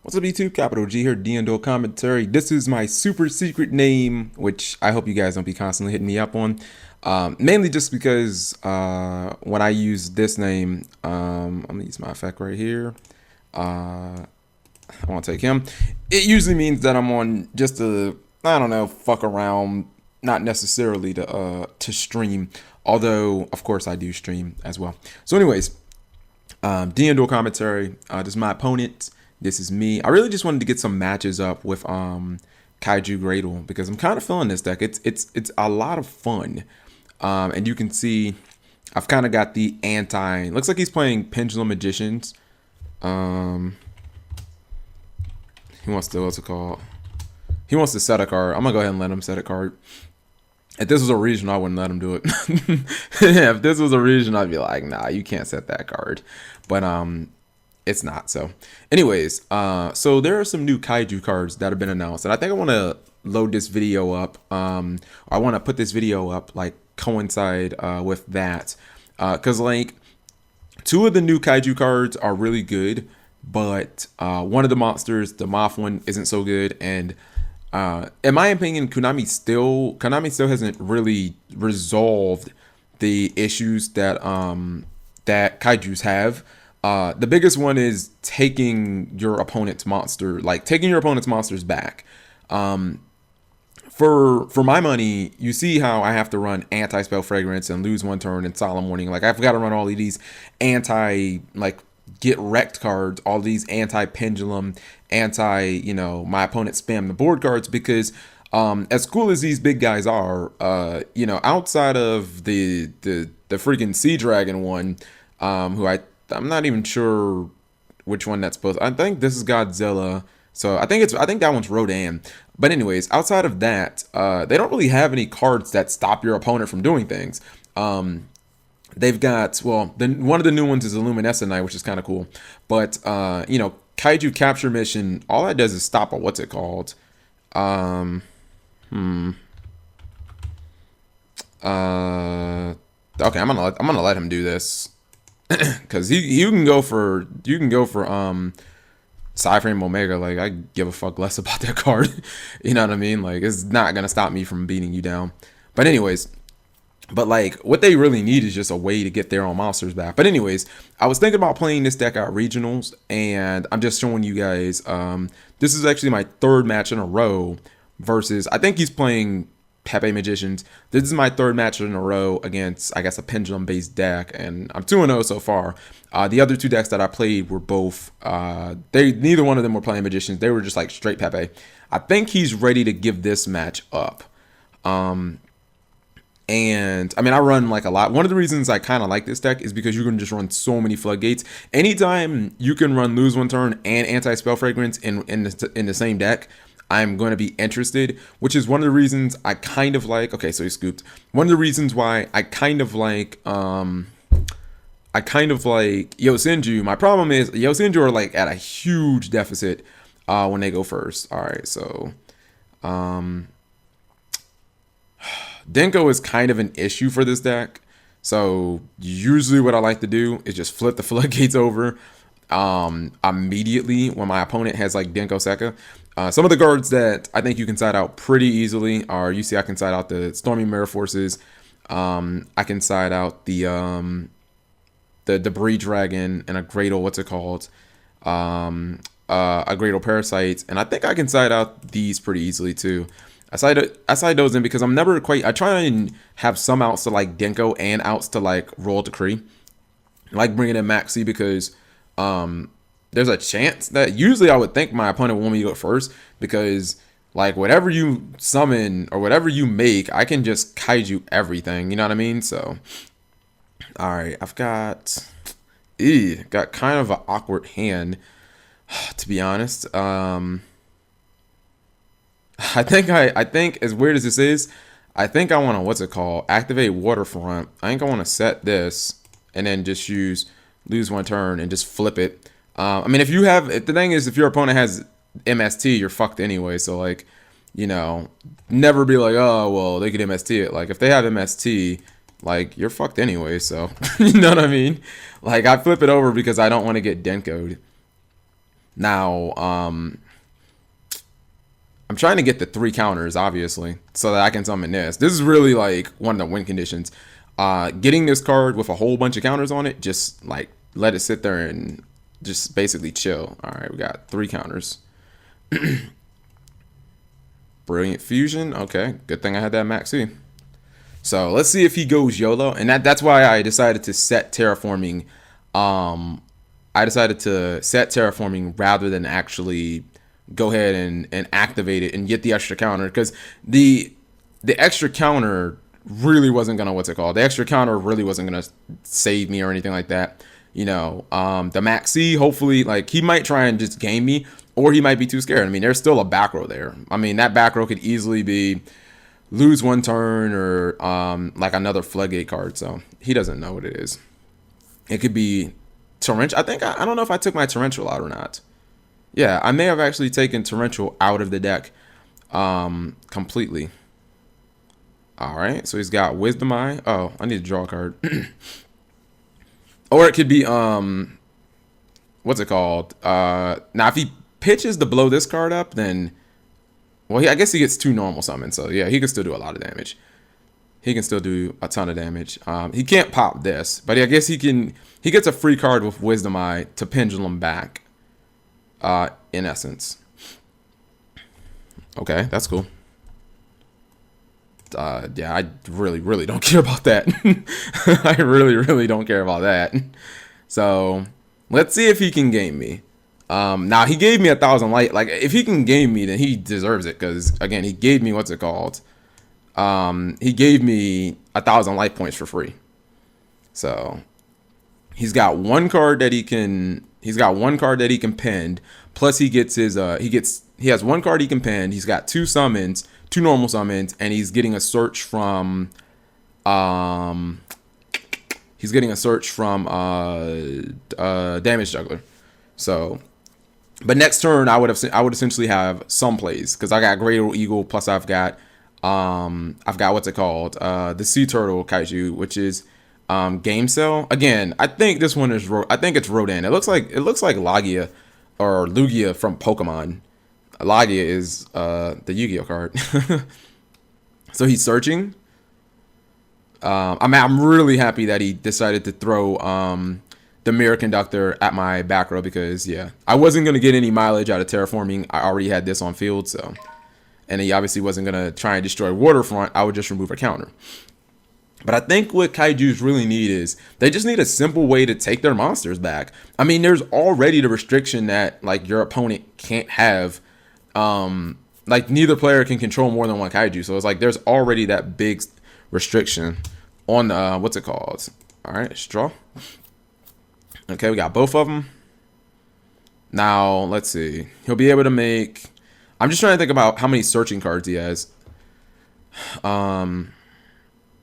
What's up, YouTube? Capital G here, Graydle Commentary. This is my super secret name, which I hope you guys don't be constantly hitting me up on. Mainly just because when I use this name, I'm gonna use my effect right here. I want to take him. It usually means that I'm on just a, I don't know, fuck around, not necessarily to stream. Although, of course, I do stream as well. So, anyways, Graydle Commentary. This is my opponent. This is me. I really just wanted to get some matches up with Kaiju Graydle because I'm kind of feeling this deck. It's a lot of fun. And you can see I've kind of got the anti. Looks like he's playing Pendulum Magicians. He wants to, what's it called? He wants to set a card. I'm gonna go ahead and let him set a card. If this was a regional, I wouldn't let him do it. Yeah, if this was a regional, I'd be like, nah, you can't set that card. But it's not. So anyways, so there are some new Kaiju cards that have been announced, and I think I want to load this video up. I want to put this video up like coincide with that, because like two of the new Kaiju cards are really good, but one of the monsters, the Moth one, isn't so good. And in my opinion, Konami still hasn't really resolved the issues that that Kaijus have. The biggest one is taking your opponent's monster, like taking your opponent's monsters back. For my money, you see how I have to run anti-spell fragrance and lose one turn and solemn warning. Like I've got to run all of these anti, like, get wrecked cards, all these anti-pendulum, my opponent spam the board cards, because as cool as these big guys are, outside of the freaking Sea Dragon one, who I'm not even sure which one that's supposed. I think this is Godzilla. So I think that one's Rodan. But anyways, outside of that, they don't really have any cards that stop your opponent from doing things. They've got, well, one of the new ones is Illuminescent Knight, which is kind of cool. But Kaiju Capture Mission, all that does is stop a what's it called? Okay, I'm gonna let him do this. Because you can go for Cyframe Omega. Like, I give a fuck less about that card. You know what I mean? Like, it's not gonna stop me from beating you down. But anyways, like, what they really need is just a way to get their own monsters back. But anyways, I was thinking about playing this deck at regionals, and I'm just showing you guys. This is actually my third match in a row versus, I think he's playing Pepe Magicians. This is my third match in a row against, I guess, a pendulum based deck, and I'm 2-0 so far. The other two decks that I played were both neither one of them were playing Magicians. They were just like straight Pepe. I think he's ready to give this match up. And I mean, I run like a lot. One of the reasons I kind of like this deck is because you can just run so many floodgates. Anytime you can run lose one turn and anti-spell fragrance in the same deck, I'm going to be interested, which is one of the reasons I kind of like, okay, so he scooped. One of the reasons why I kind of like Yosenju. My problem is Yosenju are like at a huge deficit when they go first. All right, so Denko is kind of an issue for this deck. So usually what I like to do is just flip the floodgates over immediately when my opponent has like Denko Sekka. Some of the cards that I think you can side out pretty easily are, you see, I can side out the Stormy Mirror Forces. I can side out the Debris Dragon and a Graydle, what's it called? A Graydle Parasite. And I think I can side out these pretty easily too. I side those in because I'm never quite, I try and have some outs to like Denko and outs to like Royal Decree. I like bringing in Maxi because there's a chance that usually I would think my opponent will want me to go first, because like whatever you summon or whatever you make, I can just kaiju everything, you know what I mean? So all right, I've got kind of an awkward hand, to be honest. I think as weird as this is, I think I want to, what's it called, activate Waterfront. I think I want to set this and then just use lose one turn and just flip it. I mean, if the thing is, if your opponent has MST, you're fucked anyway. So like, never be like, oh, well, they could MST it. Like, if they have MST, like, you're fucked anyway. So, you know what I mean? Like, I flip it over because I don't want to get Denko'd. Now, I'm trying to get the 3 counters, obviously, so that I can summon this. This is really like one of the win conditions. Getting this card with a whole bunch of counters on it, just like let it sit there and just basically chill. All right, we got 3 counters. Brilliant Fusion. Okay, good thing I had that Max C. So let's see if he goes YOLO. And that's why I decided to set terraforming. I decided to set terraforming rather than actually go ahead and activate it and get the extra counter, because the extra counter really wasn't gonna the extra counter really wasn't gonna save me or anything like that. You know, the Max C, hopefully, like, he might try and just game me, or he might be too scared. I mean, there's still a back row there. I mean, that back row could easily be lose 1 turn or like another floodgate card. So he doesn't know what it is. It could be torrential. I think I don't know if I took my torrential out or not. Yeah, I may have actually taken torrential out of the deck completely. All right, so he's got Wisdom Eye. Oh, I need to draw a card. Or it could be what's it called? Now if he pitches to blow this card up, then well, I guess he gets 2 normal summons. So yeah, he can still do a lot of damage. He can still do a ton of damage. He can't pop this, but I guess he can. He gets a free card with Wisdom Eye to pendulum back. In essence. Okay, that's cool. Yeah, I really don't care about that. I really don't care about that. So let's see if he can game me. Now he gave me 1,000 light. Like, if he can game me, then he deserves it, because again, he gave me what's it called? He gave me 1,000 life points for free. So he's got 1 card that he can. He's got 1 card that he can pend. Plus he gets his. He has 1 card he can pend. He's got 2 summons, 2 normal summons, and he's getting a search from. He's getting a search from Damage Juggler. So, but next turn I would essentially have some plays, because I got Graydle Kaiju, plus I've got what's it called? The Sea Turtle Kaiju, which is Game Cell. Again, I think this one is I think it's Rodan. It looks like Lagia or Lugia from Pokemon. Lagia is the Yu-Gi-Oh card. So he's searching. I'm really happy that he decided to throw the Mirror Conductor at my back row, because yeah, I wasn't gonna get any mileage out of terraforming. I already had this on field, so, and he obviously wasn't gonna try and destroy Waterfront. I would just remove a counter. But I think what Kaijus really need is they just need a simple way to take their monsters back. I mean, there's already the restriction that like your opponent can't have, like neither player can control more than 1 Kaiju. So it's like there's already that big restriction on what's it called? All right, let's draw. Okay, we got both of them. Now let's see. He'll be able to make. I'm just trying to think about how many searching cards he has.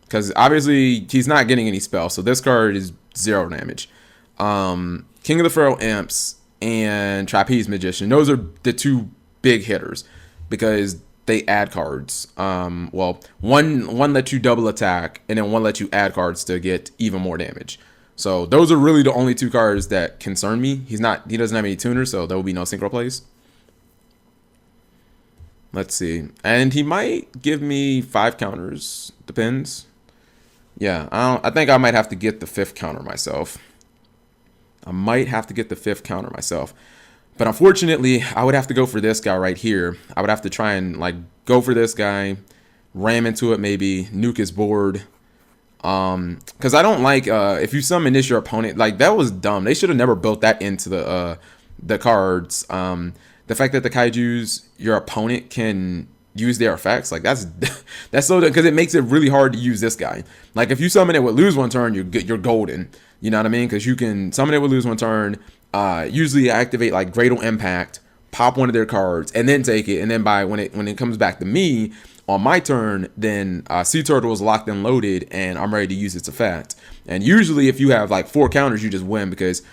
Because obviously he's not getting any spells, so this card is 0 damage. King of the Pharaoh Imps and Trapeze Magician. Those are the 2 big hitters, because they add cards. Well, one lets you double attack, and then 1 lets you add cards to get even more damage. So those are really the only 2 cards that concern me. He doesn't have any tuners, so there will be no synchro plays. Let's see. And he might give me 5 counters. Depends. Yeah, I think I might have to get the 5th counter myself. But unfortunately, I would have to go for this guy right here. I would have to try and like go for this guy, ram into it, maybe nuke his board. Because I don't like if you summon this your opponent, like that was dumb. They should have never built that into the cards. The fact that the Kaijus your opponent can use their effects, like that's so, because it makes it really hard to use this guy. Like if you summon it with lose 1 turn, you're golden. You know what I mean? Because you can summon it with lose 1 turn. Usually activate like Graydle Impact, pop 1 of their cards, and then take it. And then when it comes back to me on my turn, then Sea Turtle is locked and loaded, and I'm ready to use its effect. And usually, if you have like 4 counters, you just win, because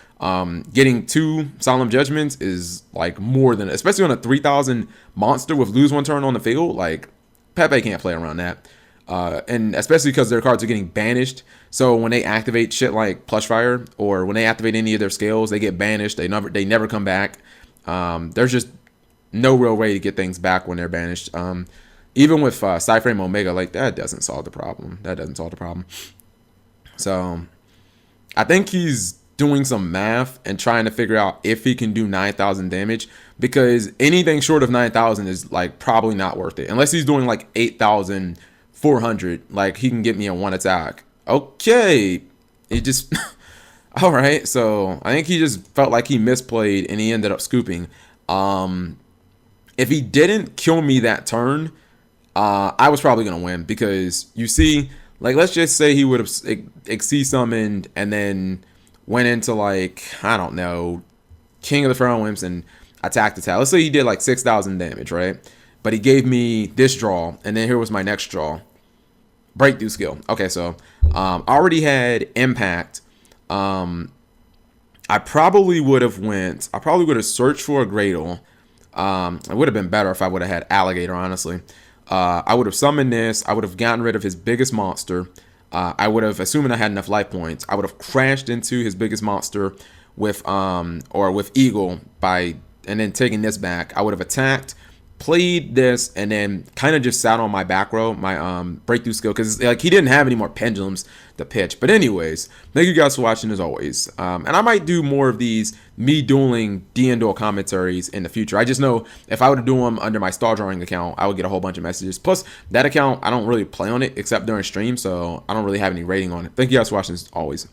getting 2 Solemn Judgments is like more than, especially on a 3,000 monster with lose 1 turn on the field. Like Pepe can't play around that. And especially because their cards are getting banished. So when they activate shit like Plush Fire, or when they activate any of their scales, they get banished. They never come back. There's just no real way to get things back when they're banished. Even with Cyframe Omega, like that doesn't solve the problem. That doesn't solve the problem. So I think he's doing some math and trying to figure out if he can do 9,000 damage, because anything short of 9,000 is like probably not worth it. Unless he's doing like 8,400, like he can get me a one attack. Okay, it just all right. So I think he just felt like he misplayed and he ended up scooping. If he didn't kill me that turn, I was probably gonna win, because you see, like let's just say he would have Exceed summoned and then went into like, I don't know, King of the Pharaoh Imps and attacked the tower. Let's say he did like 6,000 damage, right? But he gave me this draw, and then here was my next draw. Breakthrough skill. Okay, so I already had impact. I probably would have searched for a Graydle. It would have been better if I would have had Alligator, honestly. I would have summoned this. I would have gotten rid of his biggest monster. I would have, assuming I had enough life points, I would have crashed into his biggest monster with Eagle and then taking this back. I would have attacked, played this, and then kind of just sat on my back row, my breakthrough skill, because like he didn't have any more pendulums to pitch. But anyways, thank you guys for watching as always. And I might do more of these me dueling duel commentaries in the future. I just know if I were to do them under my star drawing account, I would get a whole bunch of messages. Plus that account, I don't really play on it except during stream, so I don't really have any rating on it. Thank you guys for watching as always.